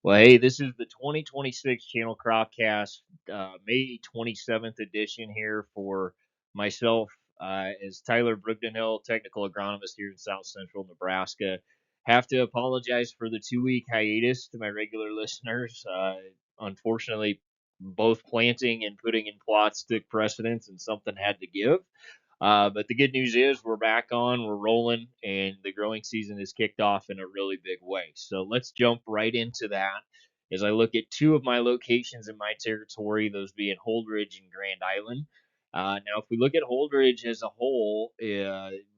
Well, hey, this is the 2026 Channel CropCast May 27th edition here for myself as Tyler Brugdenhill, technical agronomist here in South Central Nebraska. Have to apologize for the 2 week hiatus to my regular listeners. Unfortunately, both planting and putting in plots took precedence and something had to give. But the good news is we're back on, we're rolling, and the growing season is kicked off in a really big way. So let's jump right into that as I look at two of my locations in my territory, those being Holdridge and Grand Island. Now, if we look at Holdridge as a whole,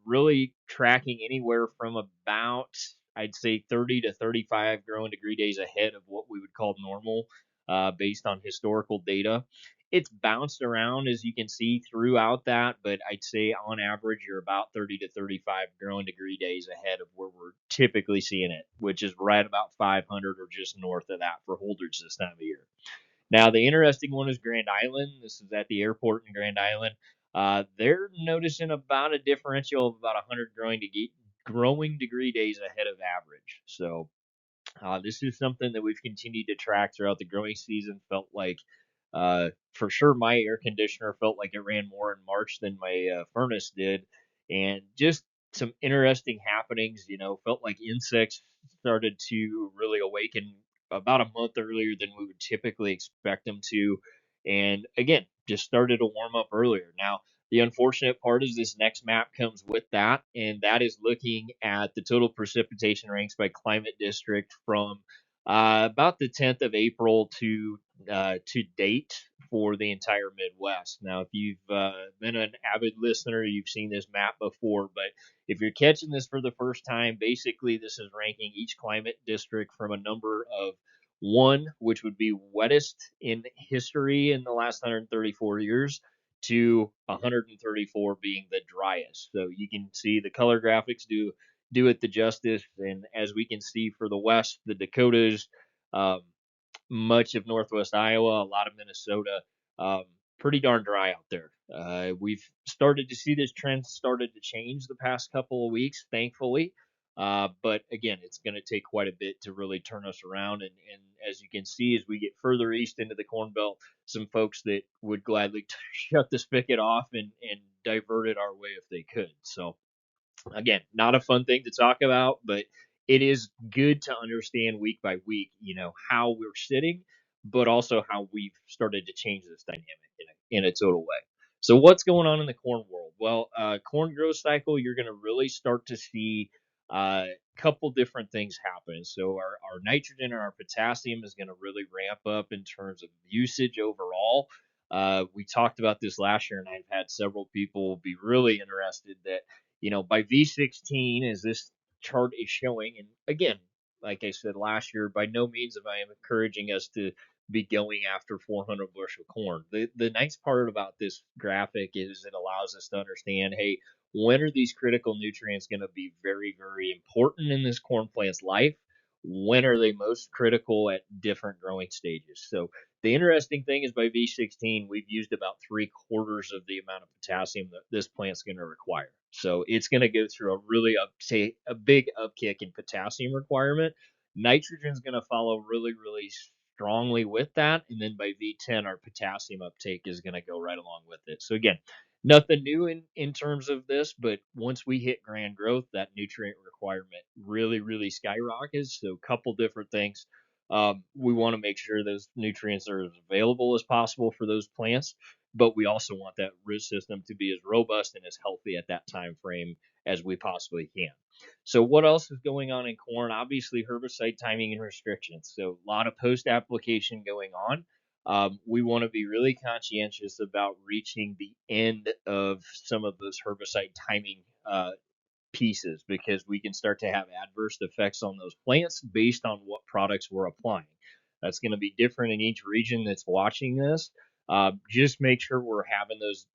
really tracking anywhere from about, I'd say, 30 to 35 growing degree days ahead of what we would call normal based on historical data. It's bounced around, as you can see, throughout that, but I'd say on average you're about 30 to 35 growing degree days ahead of where we're typically seeing it, which is right about 500 or just north of that for holders this time of year. Now, the interesting one is Grand Island. This is at the airport in Grand Island. They're noticing about a differential of about 100 growing degree days ahead of average. So this is something that we've continued to track throughout the growing season. Felt like, for sure, my air conditioner felt like it ran more in March than my furnace did, and just some interesting happenings. Felt like insects started to really awaken about a month earlier than we would typically expect them to, and again, just started to warm up earlier. Now, the unfortunate part is this next map comes with that, and that is looking at the total precipitation ranks by climate district from about the 10th of April to date for the entire Midwest. Now, if you've been an avid listener, you've seen this map before, but if you're catching this for the first time, basically this is ranking each climate district from a number of one, which would be wettest in history in the last 134 years, to 134 being the driest. So you can see the color graphics do it the justice. And as we can see for the West, the Dakotas, um, much of Northwest Iowa, a lot of Minnesota, um, pretty darn dry out there. We've started to see this trend started to change the past couple of weeks, thankfully. But again, it's going to take quite a bit to really turn us around. And as you can see, as we get further east into the Corn Belt, some folks that would gladly shut the spigot off and divert it our way if they could. So again, not a fun thing to talk about, but it is good to understand week by week, how we're sitting, but also how we've started to change this dynamic in a total way. So what's going on in the corn world? Well, corn growth cycle, you're going to really start to see a couple different things happen. So our nitrogen and our potassium is going to really ramp up in terms of usage overall. We talked about this last year, and I've had several people be really interested that by V16, as this chart is showing, and again, like I said last year, by no means am I encouraging us to be going after 400 bushel corn. The nice part about this graphic is it allows us to understand, hey, when are these critical nutrients going to be very, very important in this corn plant's life? When are they most critical at different growing stages? So the interesting thing is by V16, we've used about 3/4 of the amount of potassium that this plant's going to require. So it's going to go through a big upkick in potassium requirement. Nitrogen is going to follow really, really strongly with that. And then by V10, our potassium uptake is going to go right along with it. So again, nothing new in terms of this, but once we hit grand growth, that nutrient requirement really, really skyrockets. So a couple different things. We want to make sure those nutrients are as available as possible for those plants, but we also want that root system to be as robust and as healthy at that time frame as we possibly can. So what else is going on in corn? Obviously, herbicide timing and restrictions. So a lot of post application going on. We want to be really conscientious about reaching the end of some of those herbicide timing pieces because we can start to have adverse effects on those plants based on what products we're applying. That's going to be different in each region that's watching this. Just make sure we're having those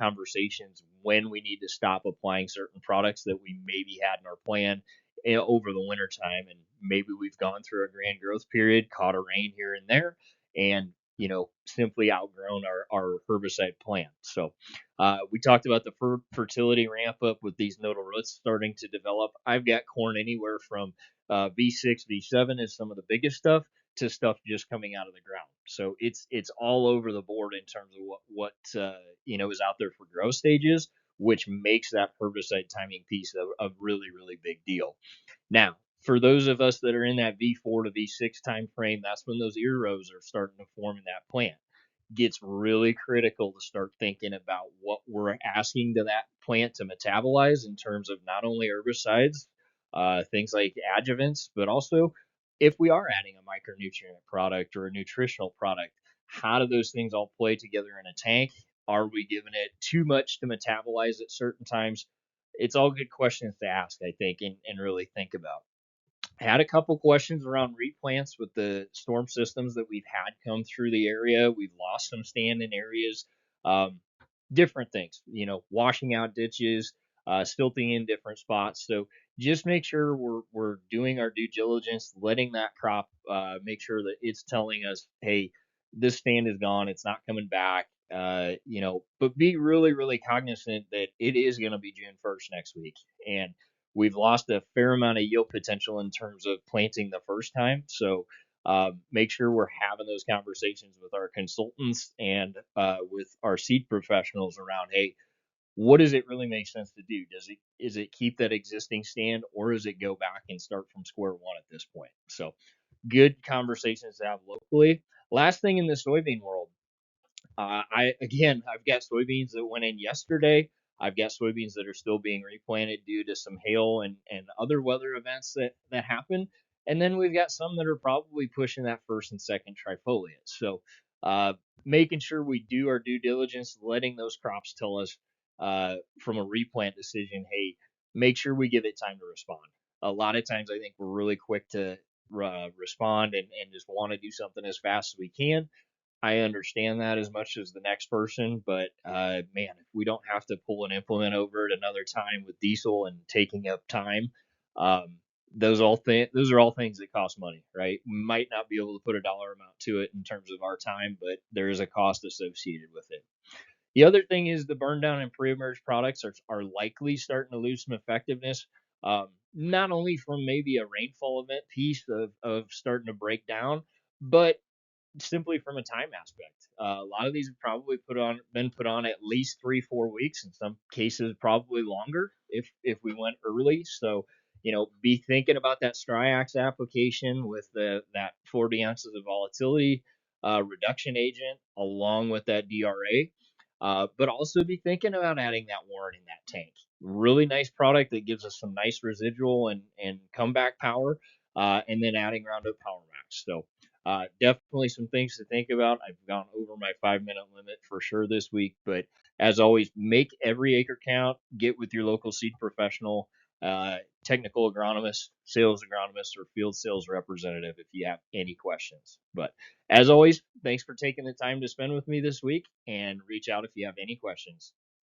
conversations when we need to stop applying certain products that we maybe had in our plan over the winter time, and maybe we've gone through a grand growth period, caught a rain here and there, and simply outgrown our herbicide plan. So we talked about the fertility ramp up with these nodal roots starting to develop. I've got corn anywhere from V6, V7 is some of the biggest stuff to stuff just coming out of the ground. So it's all over the board in terms of what is out there for growth stages, which makes that herbicide timing piece a really really big deal. Now, for those of us that are in that V4 to V6 time frame, that's when those ear rows are starting to form in that plant. Gets really critical to start thinking about what we're asking to that plant to metabolize in terms of not only herbicides, things like adjuvants, but also if we are adding a micronutrient product or a nutritional product, how do those things all play together in a tank? Are we giving it too much to metabolize at certain times? It's all good questions to ask, I think, and really think about. Had a couple questions around replants with the storm systems that we've had come through the area. We've lost some stand in areas, um, different things, washing out ditches, silting in different spots. So just make sure we're doing our due diligence, letting that crop make sure that it's telling us, hey, this stand is gone, it's not coming back. But be really, really cognizant that it is going to be June 1st next week. And we've lost a fair amount of yield potential in terms of planting the first time. So make sure we're having those conversations with our consultants and with our seed professionals around, hey, what does it really make sense to do? Is it keep that existing stand, or does it go back and start from square one at this point? So good conversations to have locally. Last thing in the soybean world, I've got soybeans that went in yesterday. I've got soybeans that are still being replanted due to some hail and other weather events that happen. And then we've got some that are probably pushing that first and second trifoliate. So uh, making sure we do our due diligence, letting those crops tell us from a replant decision, hey, make sure we give it time to respond. A lot of times I think we're really quick to respond and just want to do something as fast as we can. I understand that as much as the next person, but man, if we don't have to pull an implement over at another time with diesel and taking up time, um, those are all things that cost money, right? We might not be able to put a dollar amount to it in terms of our time, but there is a cost associated with it. The other thing is the burn down and pre-emerge products are likely starting to lose some effectiveness, not only from maybe a rainfall event piece of starting to break down, but simply from a time aspect. A lot of these have probably been put on at least 3-4 weeks, in some cases probably longer if we went early. So be thinking about that Striax application with that 40 ounces of volatility reduction agent along with that DRA. But also be thinking about adding that Warren in that tank. Really nice product that gives us some nice residual and comeback power, and then adding Roundup Power Max. So definitely some things to think about. I've gone over my 5 minute limit for sure this week, but as always, make every acre count. Get with your local seed professional, technical agronomist, sales agronomist, or field sales representative if you have any questions. But as always, thanks for taking the time to spend with me this week, and reach out if you have any questions.